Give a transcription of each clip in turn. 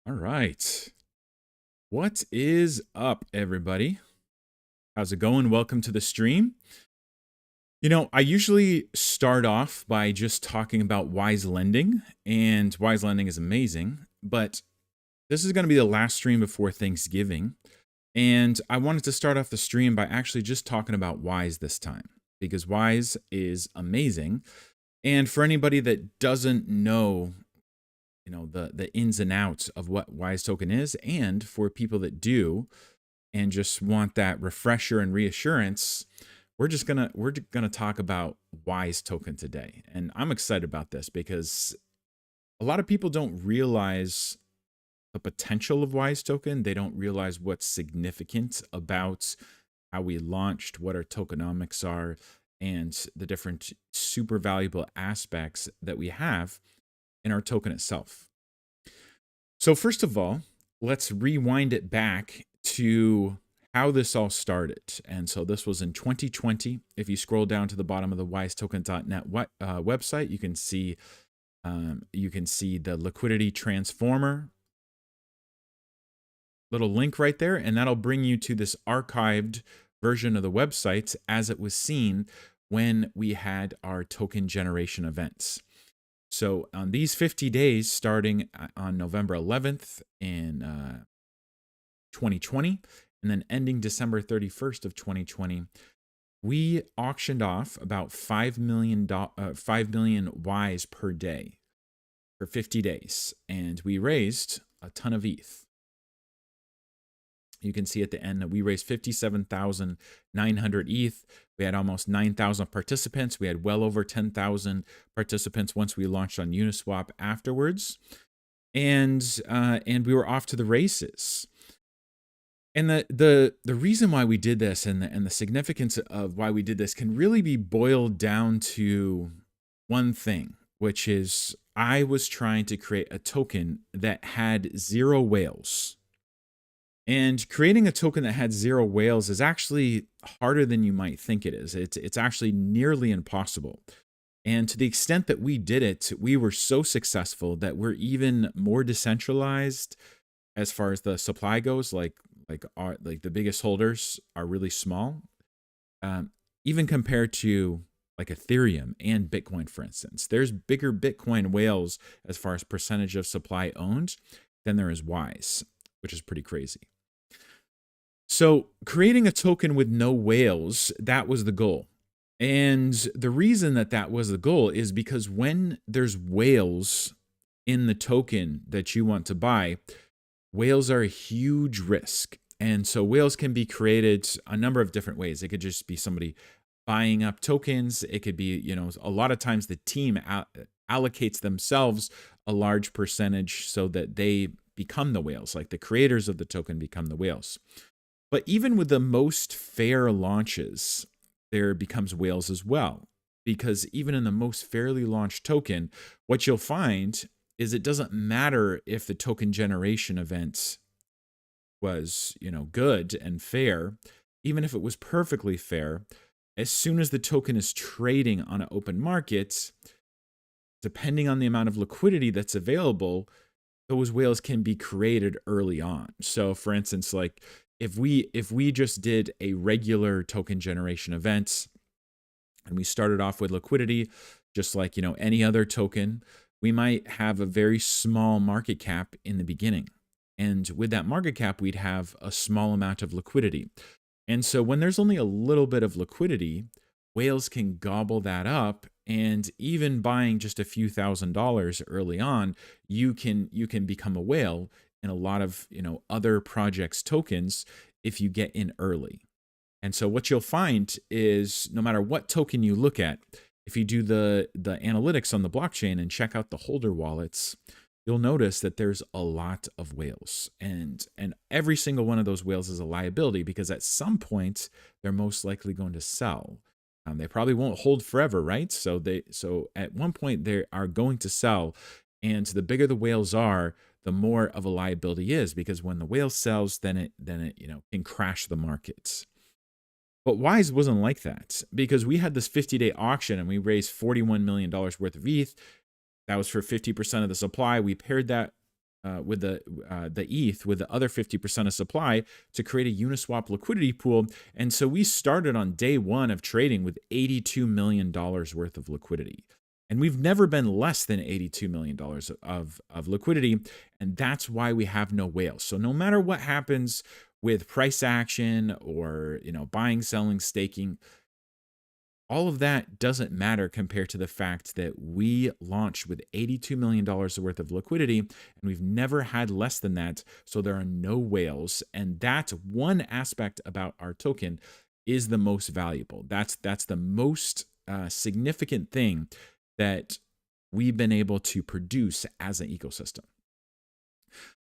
All right. What is up, everybody? How's it going? Welcome to the stream. I usually start off by just talking about Wise Lending, and Wise Lending is amazing, but this is going to be the last stream before Thanksgiving. And I wanted to start off the stream by actually just talking about Wise this time, because Wise is amazing. And for anybody that doesn't know the ins and outs of what Wise token is, and for people that do and just want that refresher and reassurance, we're gonna talk about Wise token today. And I'm excited about this because a lot of people don't realize the potential of Wise token. They don't realize what's significant about how we launched, what our tokenomics are, and the different super valuable aspects that we have in our token itself. So first of all, let's rewind it back to how this all started. And so this was in 2020. If you scroll down to the bottom of the wisetoken.net website, you can see the liquidity transformer little link right there, and that'll bring you to this archived version of the website as it was seen when we had our token generation events. So on these 50 days, starting on November 11th in 2020, and then ending December 31st of 2020, we auctioned off about 5 million WISE per day for 50 days, and we raised a ton of ETH. You can see at the end that we raised 57,900 ETH. We had almost 9,000 participants. We had well over 10,000 participants once we launched on Uniswap afterwards. And we were off to the races. And the reason why we did this and the significance of why we did this can really be boiled down to one thing, which is I was trying to create a token that had zero whales. And creating a token that had zero whales is actually harder than you might think it is. It's actually nearly impossible. And to the extent that we did it, we were so successful that we're even more decentralized as far as the supply goes. Like the biggest holders are really small, even compared to like Ethereum and Bitcoin, for instance. There's bigger Bitcoin whales as far as percentage of supply owned than there is Wise, which is pretty crazy. So creating a token with no whales, that was the goal. And the reason that was the goal is because when there's whales in the token that you want to buy, whales are a huge risk. And so whales can be created a number of different ways. It could just be somebody buying up tokens. It could be, a lot of times the team allocates themselves a large percentage so that they become the whales, like the creators of the token become the whales. But even with the most fair launches, there becomes whales as well. Because even in the most fairly launched token, what you'll find is it doesn't matter if the token generation event was, good and fair. Even if it was perfectly fair, as soon as the token is trading on an open market, depending on the amount of liquidity that's available, those whales can be created early on. So for instance, like if we just did a regular token generation event and we started off with liquidity, just like, any other token, we might have a very small market cap in the beginning. And with that market cap, we'd have a small amount of liquidity. And so when there's only a little bit of liquidity, whales can gobble that up. And even buying just a few $1,000s early on, you can become a whale in a lot of other projects' tokens if you get in early. And so what you'll find is no matter what token you look at, if you do the analytics on the blockchain and check out the holder wallets, you'll notice that there's a lot of whales. And every single one of those whales is a liability because at some point they're most likely going to sell. They probably won't hold forever, right? So at one point they are going to sell, and the bigger the whales are, the more of a liability is, because when the whale sells, then it can crash the markets. But Wise wasn't like that, because we had this 50-day auction and we raised $41 million worth of ETH. That was for 50% of the supply. We paired that the ETH with the other 50% of supply to create a Uniswap liquidity pool. And so we started on day one of trading with $82 million worth of liquidity. And we've never been less than $82 million of liquidity. And that's why we have no whales. So no matter what happens with price action or, buying, selling, staking, all of that doesn't matter compared to the fact that we launched with $82 million worth of liquidity, and we've never had less than that. So there are no whales. And that's one aspect about our token is the most valuable. That's the most significant thing that we've been able to produce as an ecosystem.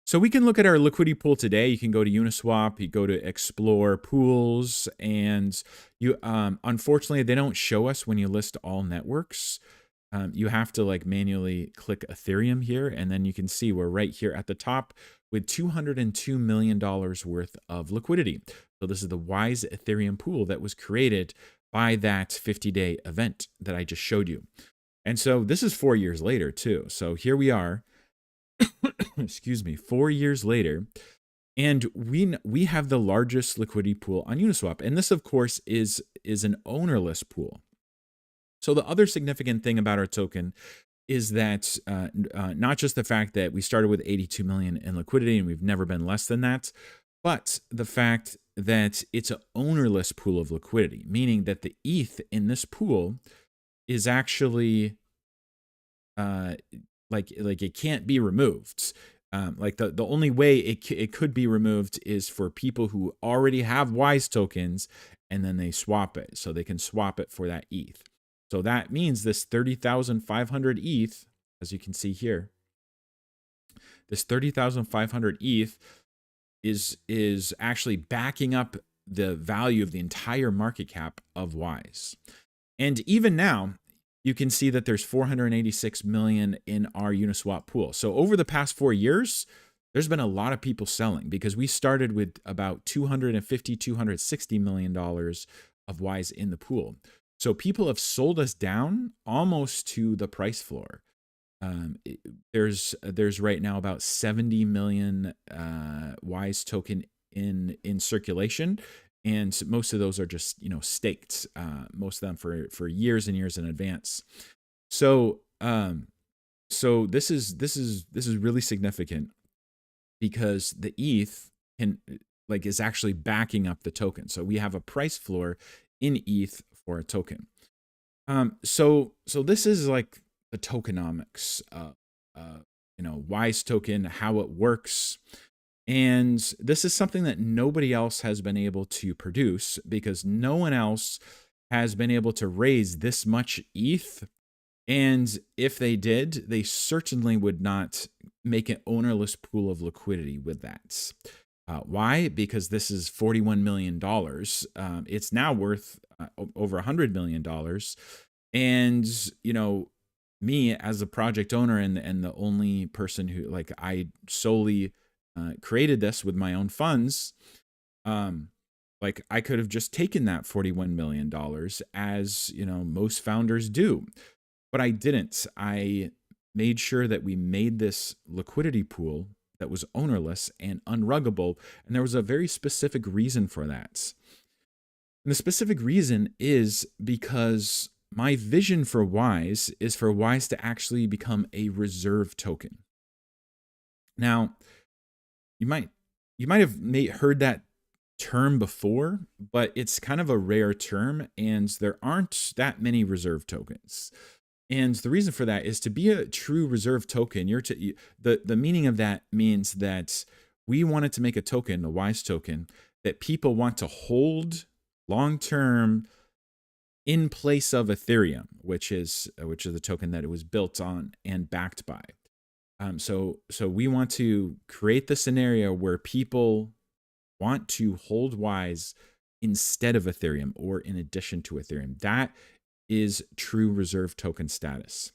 So we can look at our liquidity pool today. You can go to Uniswap, you go to explore pools, and you unfortunately they don't show us when you list all networks. You have to manually click Ethereum here, and then you can see we're right here at the top with $202 million worth of liquidity. So this is the WISE Ethereum pool that was created by that 50-day event that I just showed you. And so this is 4 years later too. So here we are. Excuse me, 4 years later, and we have the largest liquidity pool on Uniswap. And this, of course, is an ownerless pool. So the other significant thing about our token is that not just the fact that we started with 82 million in liquidity and we've never been less than that, but the fact that it's an ownerless pool of liquidity, meaning that the ETH in this pool is actually like it can't be removed. The only way it could be removed is for people who already have WISE tokens and then they swap it. So they can swap it for that ETH. So that means this 30,500 ETH, as you can see here, this 30,500 ETH is actually backing up the value of the entire market cap of WISE. And even now, you can see that there's 486 million in our Uniswap pool. So over the past 4 years, there's been a lot of people selling because we started with about $260 million of WISE in the pool. So people have sold us down almost to the price floor. There's right now about 70 million WISE token in circulation. And most of those are just, staked, most of them for years and years in advance. So, so this is really significant because the ETH is actually backing up the token. So we have a price floor in ETH for a token. So this is like the tokenomics, WISE token, how it works. And this is something that nobody else has been able to produce because no one else has been able to raise this much ETH. And if they did, they certainly would not make an ownerless pool of liquidity with that. Why? Because this is $41 million. It's now worth over $100 million. And, me as a project owner and the only person who I solely created this with my own funds, I could have just taken that $41 million as, most founders do, but I didn't. I made sure that we made this liquidity pool that was ownerless and unruggable. And there was a very specific reason for that. And the specific reason is because my vision for WISE is for WISE to actually become a reserve token. Now, you might have heard that term before, but it's kind of a rare term, and there aren't that many reserve tokens. And the reason for that is to be a true reserve token. The meaning of that means that we wanted to make a token, a WISE token, that people want to hold long term in place of Ethereum, which is the token that it was built on and backed by. So we want to create the scenario where people want to hold WISE instead of Ethereum or in addition to Ethereum. That is true reserve token status.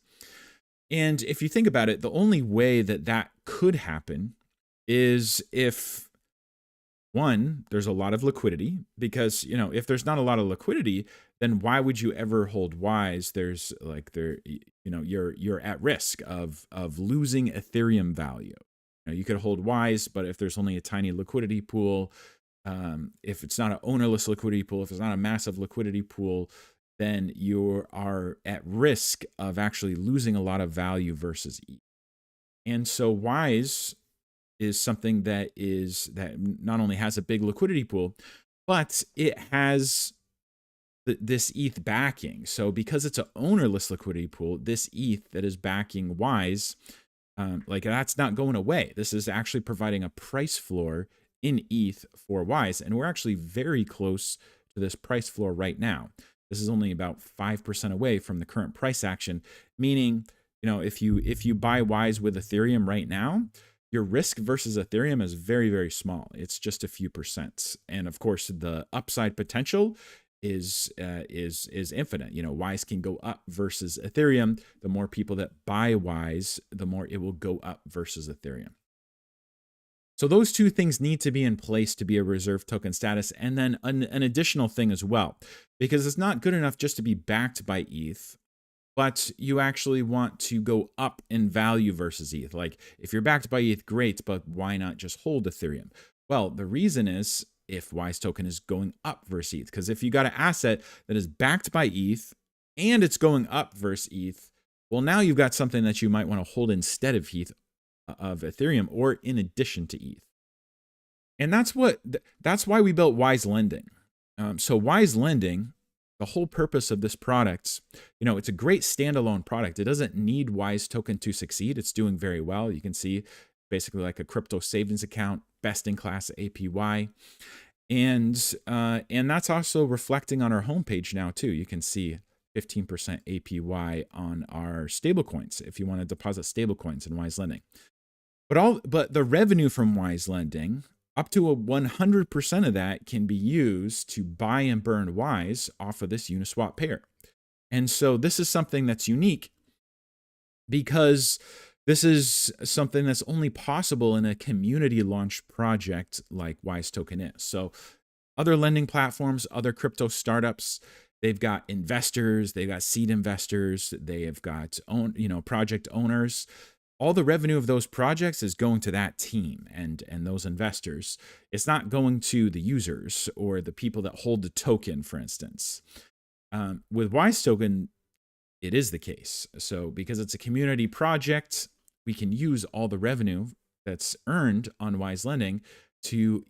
And if you think about it, the only way that could happen is if, one, there's a lot of liquidity, because, if there's not a lot of liquidity, then why would you ever hold WISE? You're at risk of losing Ethereum value. you could hold WISE, but if there's only a tiny liquidity pool, if it's not an ownerless liquidity pool, if it's not a massive liquidity pool, then you are at risk of actually losing a lot of value versus ETH. And so WISE is something that not only has a big liquidity pool, but it has this ETH backing. So because it's an ownerless liquidity pool, this ETH that is backing WISE, like that's not going away. This is actually providing a price floor in ETH for WISE, and we're actually very close to this price floor right now. This is only about 5% away from the current price action, meaning, if you buy WISE with Ethereum right now, your risk versus Ethereum is very, very small. It's just a few percent. And of course, the upside potential is infinite. WISE can go up versus Ethereum. The more people that buy WISE, the more it will go up versus Ethereum. So those two things need to be in place to be a reserve token status. And then an additional thing as well, because it's not good enough just to be backed by ETH, but you actually want to go up in value versus ETH. Like if you're backed by ETH, great, but why not just hold Ethereum? Well, the reason is if WISE token is going up versus ETH, because if you got an asset that is backed by ETH and it's going up versus ETH, well, now you've got something that you might want to hold instead of Ethereum or in addition to ETH. And that's why we built WISE Lending. So WISE Lending, the whole purpose of this product, it's a great standalone product. It doesn't need WISE token to succeed. It's doing very well. You can see basically like a crypto savings account, best in class APY. And that's also reflecting on our homepage now too. You can see 15% APY on our stablecoins if you want to deposit stablecoins in WISE Lending. But the revenue from WISE Lending, up to 100% of that can be used to buy and burn WISE off of this Uniswap pair. And so this is something that's unique because this is something that's only possible in a community launched project like WISE Token is. So other lending platforms, other crypto startups, they've got investors, they've got seed investors, they have got project owners. All the revenue of those projects is going to that team and those investors. It's not going to the users or the people that hold the token, for instance. With WISE Token, it is the case. So because it's a community project, we can use all the revenue that's earned on WISE Lending to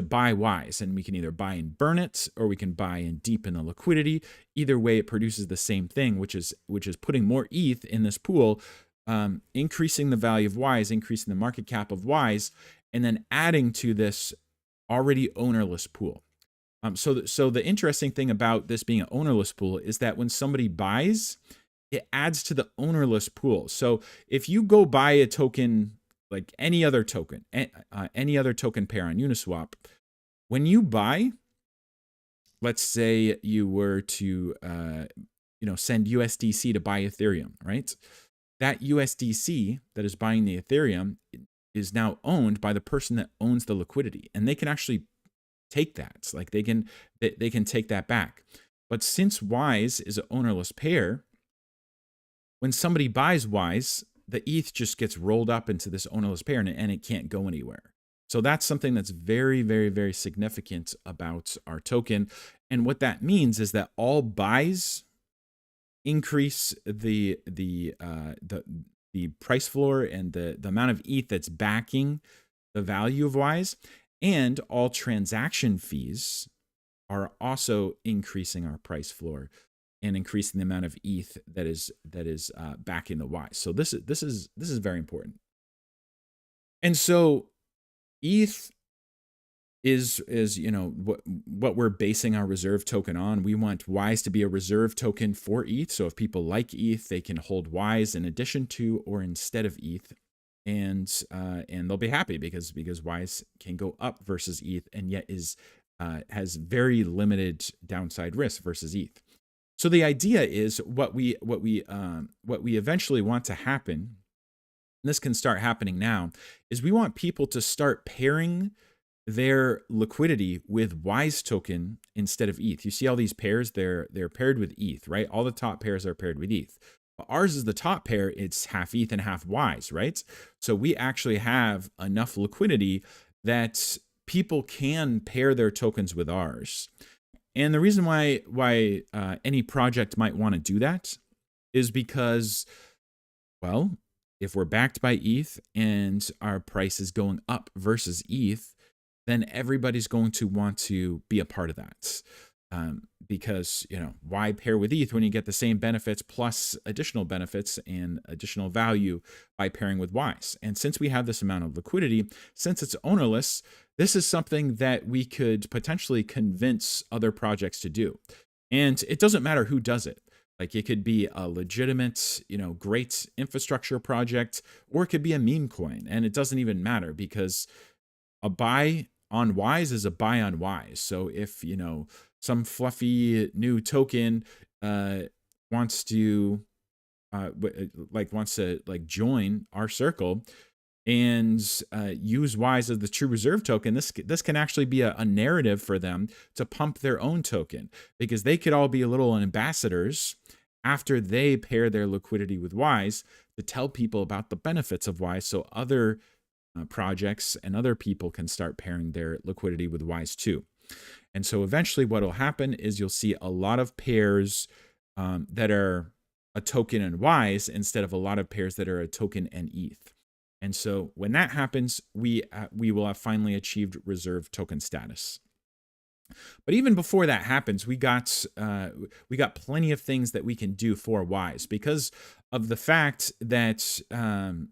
buy WISE. And we can either buy and burn it, or we can buy and deepen the liquidity. Either way, it produces the same thing, which is putting more ETH in this pool, increasing the value of WISE, increasing the market cap of WISE, and then adding to this already ownerless pool. So the interesting thing about this being an ownerless pool is that when somebody buys, it adds to the ownerless pool. So if you go buy a token, like any other token pair on Uniswap, when you buy, let's say you were to send USDC to buy Ethereum, right? That USDC that is buying the Ethereum is now owned by the person that owns the liquidity, and they can actually take that. It's like they can take that back. But since WISE is an ownerless pair, when somebody buys WISE, the ETH just gets rolled up into this ownerless pair and it can't go anywhere. So that's something that's very, very, very significant about our token. And what that means is that all buys increase the price floor and the amount of ETH that's backing the value of WISE, and all transaction fees are also increasing our price floor and increasing the amount of ETH that is backing the WISE. So this is very important. And so ETH is what we're basing our reserve token on. We want WISE to be a reserve token for ETH. So if people like ETH, they can hold WISE in addition to or instead of ETH, and they'll be happy because WISE can go up versus ETH, and yet has very limited downside risk versus ETH. So the idea is what we eventually want to happen, and this can start happening now, is we want people to start pairing their liquidity with WISE token instead of ETH. You see all these pairs, they're paired with ETH, right? All the top pairs are paired with ETH. But ours is the top pair. It's half ETH and half WISE, right? So we actually have enough liquidity that people can pair their tokens with ours. And the reason why any project might want to do that is because, well, if we're backed by ETH and our price is going up versus ETH, then everybody's going to want to be a part of that. Because, why pair with ETH when you get the same benefits plus additional benefits and additional value by pairing with WISE? And since we have this amount of liquidity, since it's ownerless, this is something that we could potentially convince other projects to do. And it doesn't matter who does it. Like, it could be a legitimate, great infrastructure project, or it could be a meme coin. And it doesn't even matter, because a buy on WISE is a buy on WISE. So if, some fluffy new token wants to join our circle and use WISE as the true reserve token, this can actually be a narrative for them to pump their own token, because they could all be little ambassadors after they pair their liquidity with WISE to tell people about the benefits of WISE, so other projects and other people can start pairing their liquidity with WISE too. And so eventually what will happen is you'll see a lot of pairs that are a token and WISE instead of a lot of pairs that are a token and ETH. And so when that happens, we will have finally achieved reserve token status. But even before that happens, we got plenty of things that we can do for WISE, because of the fact that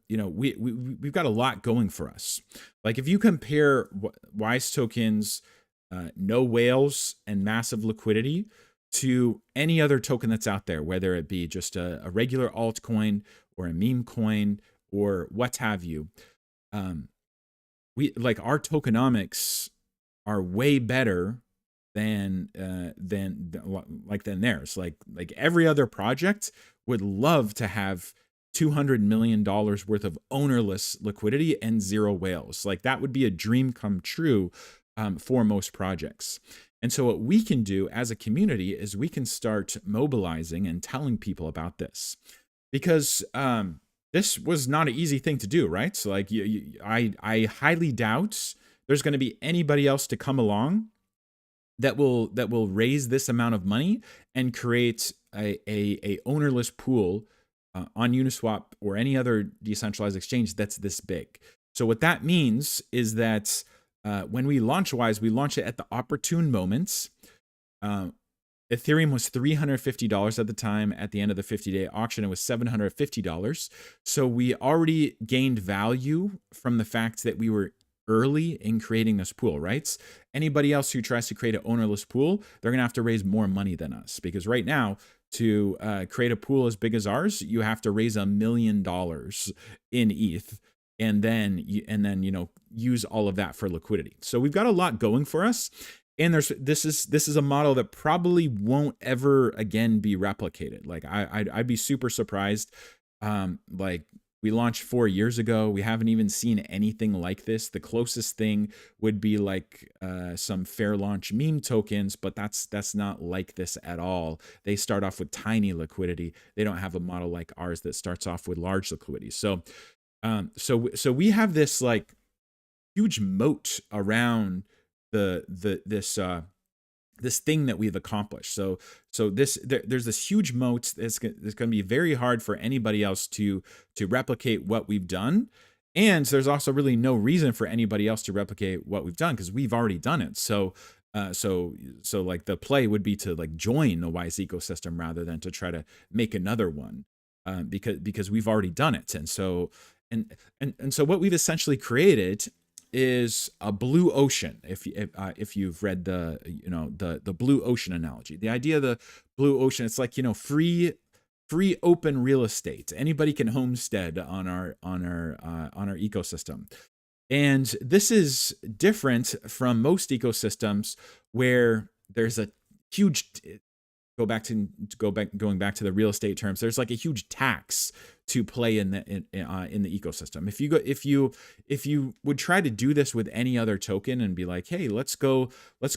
we've got a lot going for us. Like, if you compare WISE tokens, no whales and massive liquidity, to any other token that's out there, whether it be just a regular altcoin or a meme coin or what have you, our tokenomics are way better than theirs. Like every other project would love to have $200 million worth of ownerless liquidity and zero whales. Like, that would be a dream come true for most projects. And so what we can do as a community is we can start mobilizing and telling people about this, because this was not an easy thing to do, right? So like, I highly doubt there's going to be anybody else to come along that will raise this amount of money and create a ownerless pool on Uniswap or any other decentralized exchange that's this big. So what that means is that when we launch WISE, we launch it at the opportune moments. Ethereum was $350 at the time. At the end of the 50-day auction, it was $750. So we already gained value from the fact that we were early in creating this pool, right? Anybody else who tries to create an ownerless pool, they're going to have to raise more money than us, because right now, to create a pool as big as ours, you have to raise $1 million in ETH, and then use all of that for liquidity. So we've got a lot going for us, and this is a model that probably won't ever again be replicated. Like, I'd be super surprised. Like, we launched 4 years ago. We haven't even seen anything like this. The closest thing would be like some fair launch meme tokens, but that's not like this at all. They start off with tiny liquidity. They don't have a model like ours that starts off with large liquidity. So we have this like huge moat around this thing that we've accomplished. So there's this huge moat that's going to be very hard for anybody else to replicate what we've done. And there's also really no reason for anybody else to replicate what we've done, because we've already done it. So like, the play would be to like join the WISE ecosystem rather than to try to make another one, because we've already done it. And so what we've essentially created is a blue ocean. If you've read the blue ocean analogy, the idea of the blue ocean, it's like, free open real estate. Anybody can homestead on our ecosystem. And this is different from most ecosystems where there's a huge going back to the real estate terms, there's like a huge tax to play in the ecosystem. If you would try to do this with any other token and be like, hey, let's go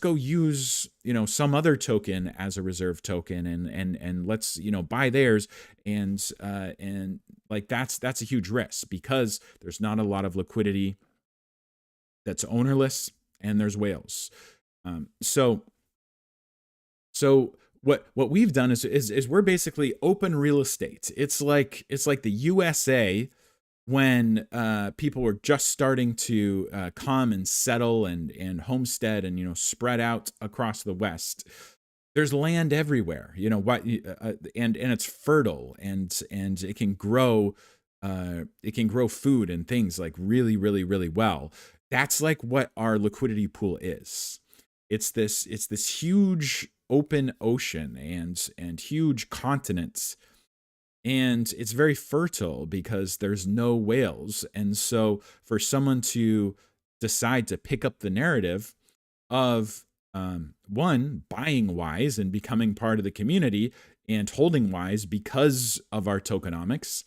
use, some other token as a reserve token, and let's, buy theirs, and like that's a huge risk, because there's not a lot of liquidity that's ownerless, and there's whales. So what we've done is we're basically open real estate. It's like the USA when people were just starting to come and settle and homestead and spread out across the West. There's land everywhere, and it's fertile, and it can grow food and things like really, really, really well. That's like what our liquidity pool is. It's this huge open ocean and huge continents, and it's very fertile because there's no whales. And so for someone to decide to pick up the narrative of one, buying WISE and becoming part of the community and holding WISE because of our tokenomics,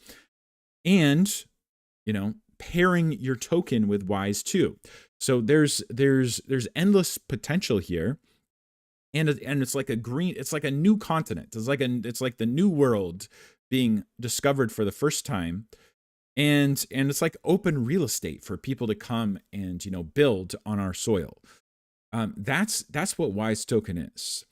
and pairing your token with WISE too. So there's endless potential here. And it's like it's like a new continent. It's like the new world being discovered for the first time. And it's like open real estate for people to come and build on our soil. That's what WISE token is.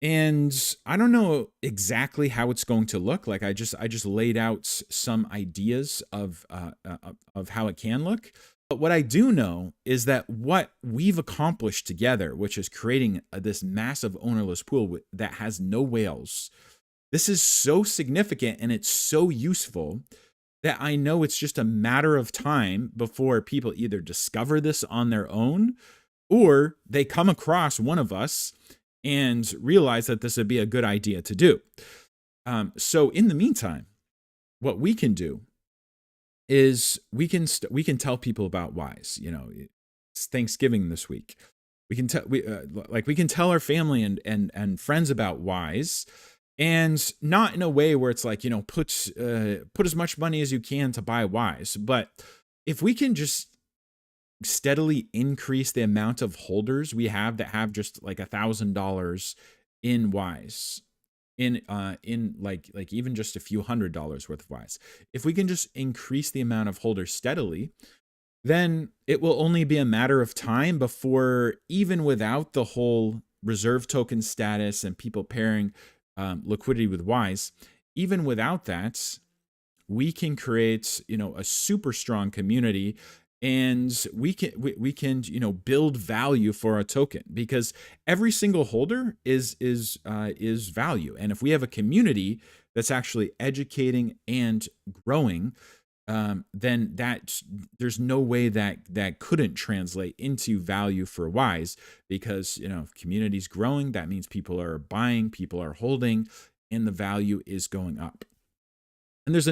And I don't know exactly how it's going to look. Like I just laid out some ideas of how it can look. But what I do know is that what we've accomplished together, which is creating this massive ownerless pool that has no whales, this is so significant and it's so useful that I know it's just a matter of time before people either discover this on their own, or they come across one of us and realize that this would be a good idea to do. So in the meantime, what we can do is we can tell people about WISE. It's Thanksgiving this week. We can tell our family and friends about WISE, and not in a way where it's like, put as much money as you can to buy WISE. But if we can just steadily increase the amount of holders we have that have just like $1,000 in WISE, in like even just a few $100s worth of WISE, if we can just increase the amount of holders steadily, then it will only be a matter of time before, even without the whole reserve token status and people pairing liquidity with WISE, even without that, we can create a super strong community. And we can build value for our token, because every single holder is value. And if we have a community that's actually educating and growing, then there's no way that couldn't translate into value for WISE, because if community's growing, that means people are buying, people are holding, and the value is going up. And there's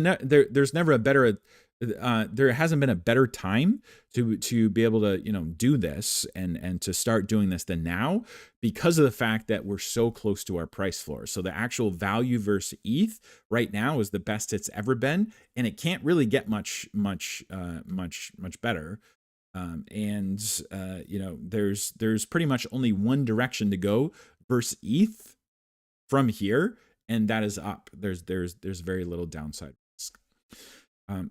never a better there hasn't been a better time to be able to do this and to start doing this than now, because of the fact that we're so close to our price floor. So the actual value versus ETH right now is the best it's ever been, and it can't really get much better. There's pretty much only one direction to go versus ETH from here, and that is up. There's very little downside risk.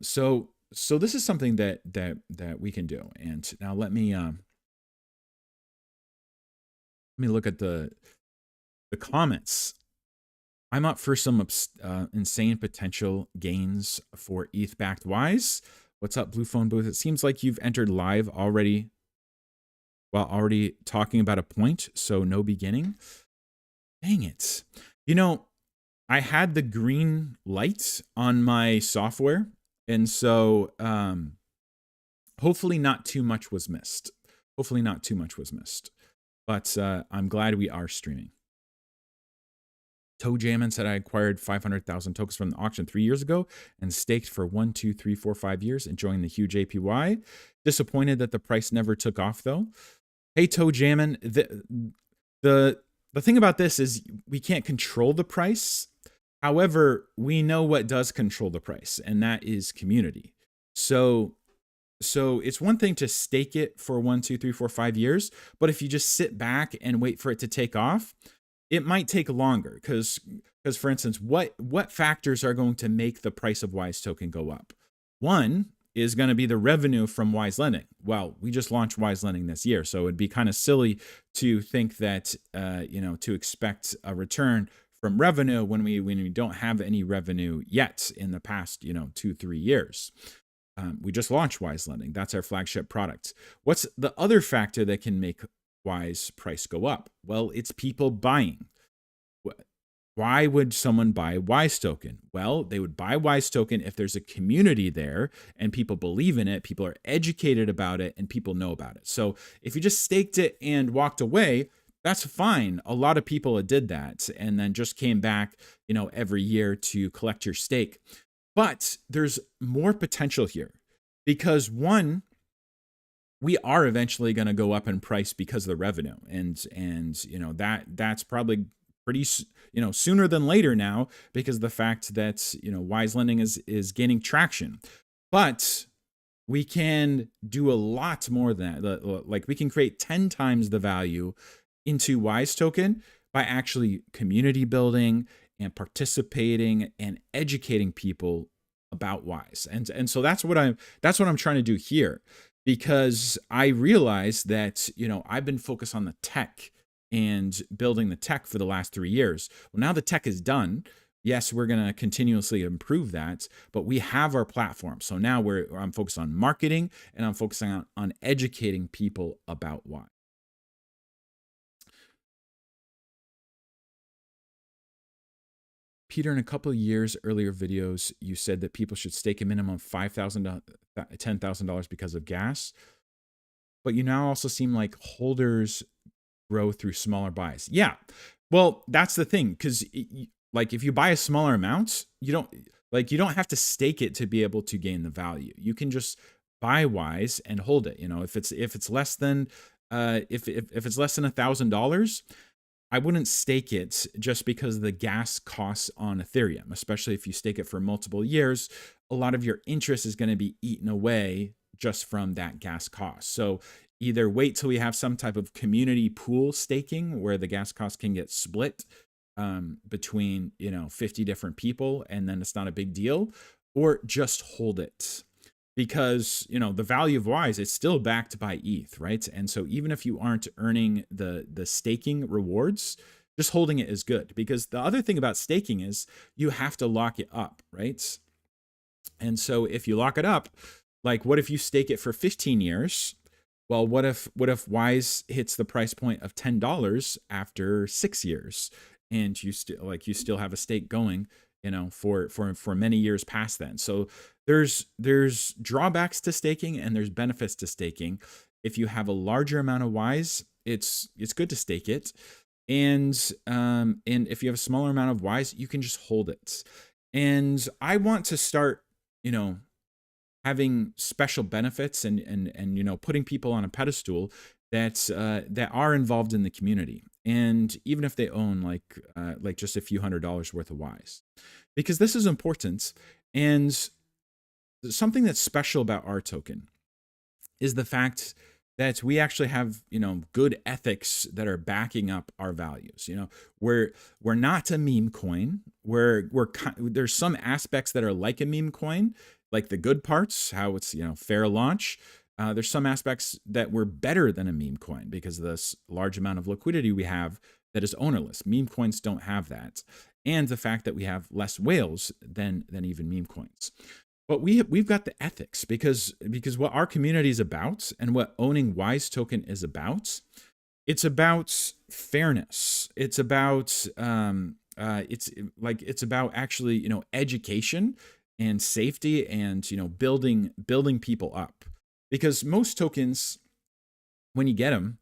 So this is something that we can do. And now let me look at the comments. I'm up for some insane potential gains for ETH-backed WISE. What's up, Blue Phone Booth? It seems like you've entered live already while already talking about a point, so no beginning. Dang it. I had the green light on my software, and so hopefully not too much was missed. But I'm glad we are streaming. Toe Jammin said, I acquired 500,000 tokens from the auction 3 years ago and staked for 1, 2, 3, 4, 5 years, enjoying the huge APY. Disappointed that the price never took off, though. Hey, Toe Jammin, the the thing about this is we can't control the price. However, we know what does control the price, and that is community. So it's one thing to stake it for 1, 2, 3, 4, 5 years, but if you just sit back and wait for it to take off, it might take longer. Because for instance, what factors are going to make the price of WISE token go up? One is going to be the revenue from WISE lending. Well, we just launched WISE lending this year, so it'd be kind of silly to think that to expect a return from revenue when we don't have any revenue yet in the past 2-3 years. We just launched WISE lending. That's our flagship product. What's the other factor that can make WISE price go up? Well, it's people buying. Why would someone buy WISE token? Well, they would buy WISE token if there's a community there and people believe in it, people are educated about it, and people know about it. So if you just staked it and walked away, that's fine. A lot of people did that and then just came back, every year to collect your stake. But there's more potential here because one, we are eventually going to go up in price because of the revenue, and that's probably pretty sooner than later now because of the fact that WISE lending is gaining traction. But we can do a lot more than that. Like we can create 10 times the value into WISE token by actually community building and participating and educating people about WISE. And so that's what I'm trying to do here, because I realized that, I've been focused on the tech and building the tech for the last 3 years. Well, now the tech is done. Yes, we're going to continuously improve that, but we have our platform. So now I'm focused on marketing and I'm focusing on educating people about WISE. Peter, in a couple of years earlier videos, you said that people should stake a minimum of $5,000 to $10,000 because of gas. But you now also seem like holders grow through smaller buys. Yeah, well, that's the thing, because like if you buy a smaller amount, you don't have to stake it to be able to gain the value. You can just buy WISE and hold it. If it's less than if it's less than $1,000. I wouldn't stake it just because of the gas costs on Ethereum, especially if you stake it for multiple years. A lot of your interest is going to be eaten away just from that gas cost. So either wait till we have some type of community pool staking where the gas cost can get split between 50 different people and then it's not a big deal, or just hold it. Because the value of WISE is still backed by ETH, right? And so even if you aren't earning the staking rewards, just holding it is good. Because the other thing about staking is you have to lock it up, right? And so if you lock it up, like what if you stake it for 15 years? Well, what if WISE hits the price point of $10 after 6 years, and you still have a stake going, for many years past then. So there's drawbacks to staking and there's benefits to staking. If you have a larger amount of WISE, it's good to stake it. And if you have a smaller amount of WISE, you can just hold it. And I want to start, having special benefits and putting people on a pedestal that are involved in the community. And even if they own like just a few $100s worth of WISE, because this is important. And something that's special about our token is the fact that we actually have, good ethics that are backing up our values. We're not a meme coin. There's some aspects that are like a meme coin, like the good parts, how it's, fair launch. There's some aspects that we're better than a meme coin because of this large amount of liquidity we have that is ownerless. Meme coins don't have that. And the fact that we have less whales than even meme coins. But we've got the ethics because what our community is about and what owning WISE token is about, it's about fairness. It's about it's about actually, education and safety and, building people up. Because most tokens, when you get them,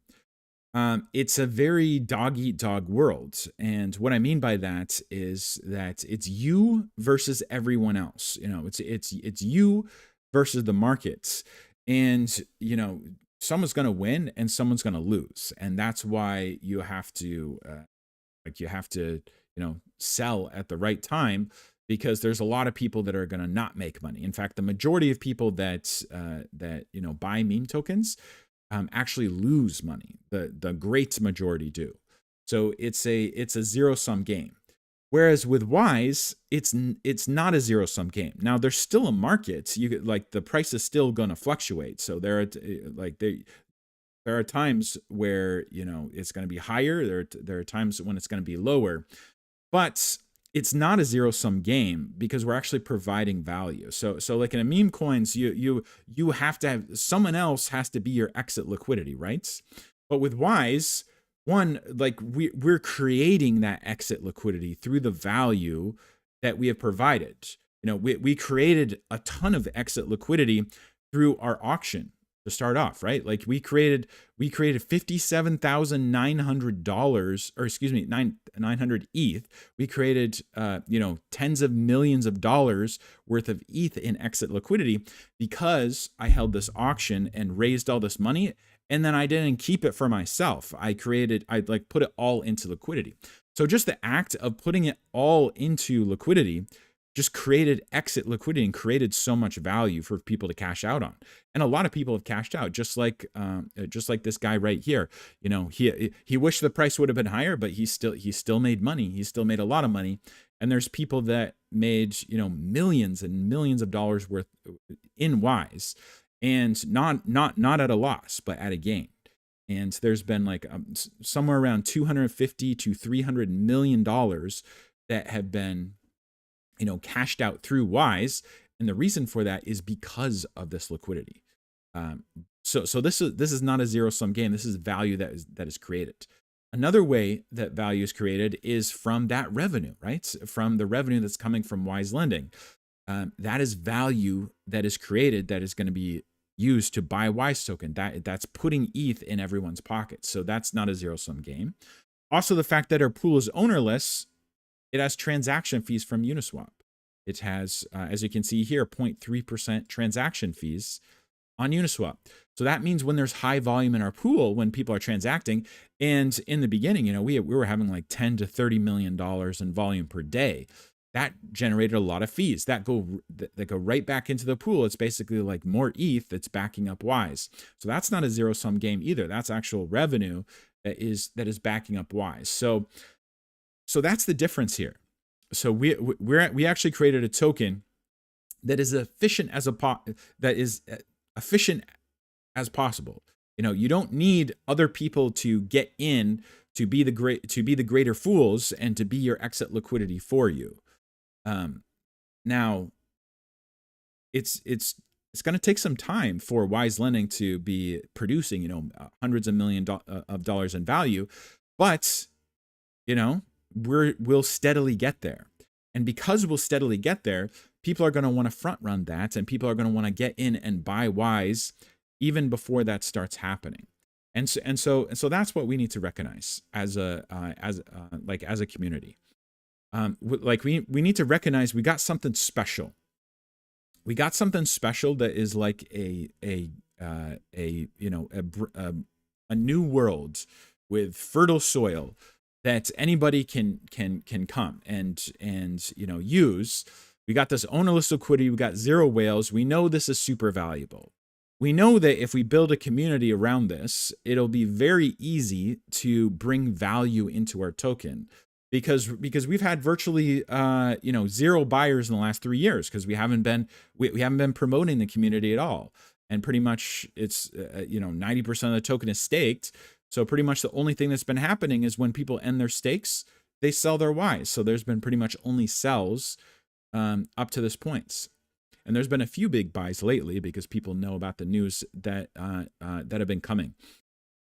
it's a very dog-eat-dog world. And what I mean by that is that it's you versus everyone else. It's you versus the markets. And, someone's going to win and someone's going to lose. And that's why you have to Like you have to, sell at the right time, because there's a lot of people that are going to not make money. In fact, the majority of people that buy meme tokens actually lose money. The great majority do. So it's a zero sum game. Whereas with Wise, it's not a zero sum game. Now there's still a market. Like the price is still going to fluctuate. So there are times where it's going to be higher. There are times when it's going to be lower. But it's not a zero sum game, because we're actually providing value. So like in a meme coins, you have to have, someone else has to be your exit liquidity, right? But with Wise, like we're creating that exit liquidity through the value that we have provided. We created a ton of exit liquidity through our auction to start off, right? Like we created $57,900, or excuse me, 900 ETH. We created tens of millions of dollars worth of ETH in exit liquidity, because I held this auction and raised all this money, and then I didn't keep it for myself. I put it all into liquidity. So just the act of putting it all into liquidity just created exit liquidity and created so much value for people to cash out on. And a lot of people have cashed out, just like this guy right here. He wished the price would have been higher, but he still made money. He still made a lot of money. And there's people that made millions and millions of dollars worth in Wise, and not at a loss, but at a gain. And there's been like somewhere around $250 to $300 million that have been cashed out through Wise. And the reason for that is because of this liquidity. So this is not a zero sum game. This is value that is created. Another way that value is created is from that revenue, right? From the revenue that's coming from Wise lending. That is value that is created, that is going to be used to buy Wise token. That's putting ETH in everyone's pocket. So that's not a zero sum game. Also, the fact that our pool is ownerless, it has transaction fees from Uniswap. It has, as you can see here, 0.3% transaction fees on Uniswap. So that means when there's high volume in our pool, when people are transacting, and in the beginning, we were having like $10 to $30 million in volume per day. That generated a lot of fees that go right back into the pool. It's basically like more ETH that's backing up Wise. So that's not a zero sum game either. That's actual revenue that is backing up Wise. So that's the difference here. So we actually created a token that is efficient as possible. You don't need other people to get in to be the greater fools and to be your exit liquidity for you. Now it's going to take some time for Wise lending to be producing hundreds of millions of dollars in value, but we'll steadily get there. And because we'll steadily get there, people are going to want to front run that, and people are going to want to get in and buy Wise even before that starts happening. And so that's what we need to recognize as a community. We need to recognize we got something special. We got something special that is like a new world with fertile soil that anybody can come and use. We got this ownerless liquidity. We got zero whales. We know this is super valuable. We know that if we build a community around this, it'll be very easy to bring value into our token, because we've had virtually zero buyers in the last 3 years, because we haven't been promoting the community at all, and pretty much it's 90% of the token is staked. So pretty much the only thing that's been happening is when people end their stakes, they sell their Wise. So there's been pretty much only sells up to this point. And there's been a few big buys lately because people know about the news that have been coming.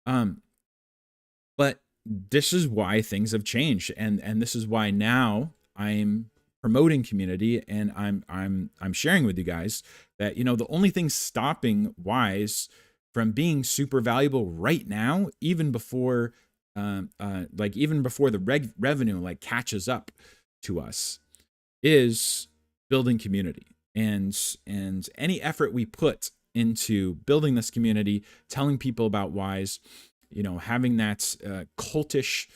But this is why things have changed, and this is why now I'm promoting community, and I'm sharing with you guys that the only thing stopping Wise from being super valuable right now, even before the revenue catches up to us, is building community. And any effort we put into building this community, telling people about Wise, having that cultish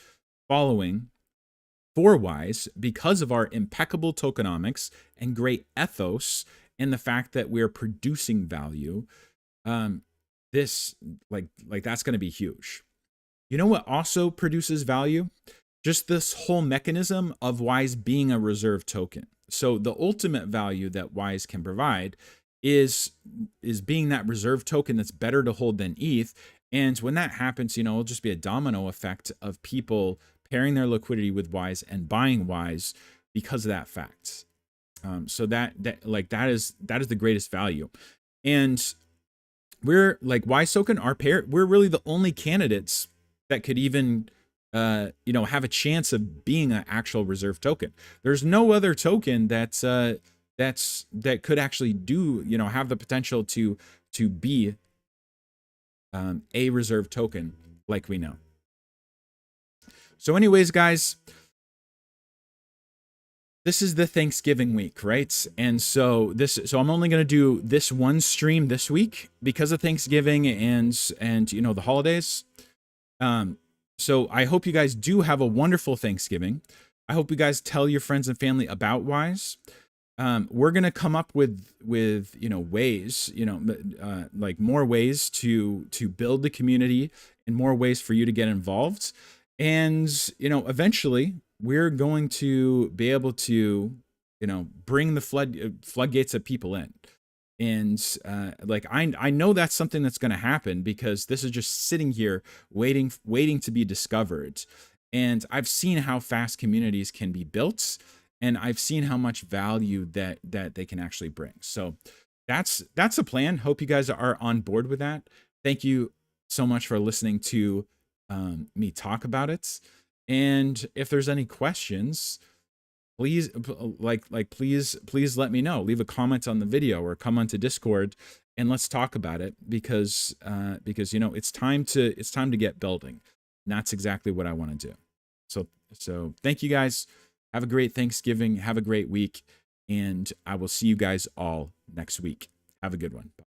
following for WISE because of our impeccable tokenomics and great ethos and the fact that we're producing value. This like that's going to be huge. You know what also produces value? Just this whole mechanism of WISE being a reserve token. So the ultimate value that WISE can provide is being that reserve token that's better to hold than ETH. And when that happens, it'll just be a domino effect of people pairing their liquidity with WISE and buying WISE because of that fact. So that is the greatest value. And we're like WISE token, we're really the only candidates that could even have a chance of being an actual reserve token. There's no other token that could actually do, have the potential to be a reserve token like we know. So anyways, guys, this is the Thanksgiving week, right? And so I'm only going to do this one stream this week because of Thanksgiving and the holidays. So I hope you guys do have a wonderful Thanksgiving. I hope you guys tell your friends and family about WISE. We're going to come up with ways, like more ways to build the community and more ways for you to get involved. And, eventually we're going to be able to, bring the floodgates of people in. And I know that's something that's going to happen because this is just sitting here waiting to be discovered. And I've seen how fast communities can be built, and I've seen how much value that they can actually bring. So that's a plan. Hope you guys are on board with that. Thank you so much for listening to me talk about it. And if there's any questions, please please let me know. Leave a comment on the video or come onto Discord and let's talk about it because it's time to get building. And that's exactly what I want to do. So thank you guys. Have a great Thanksgiving. Have a great week, and I will see you guys all next week. Have a good one. Bye.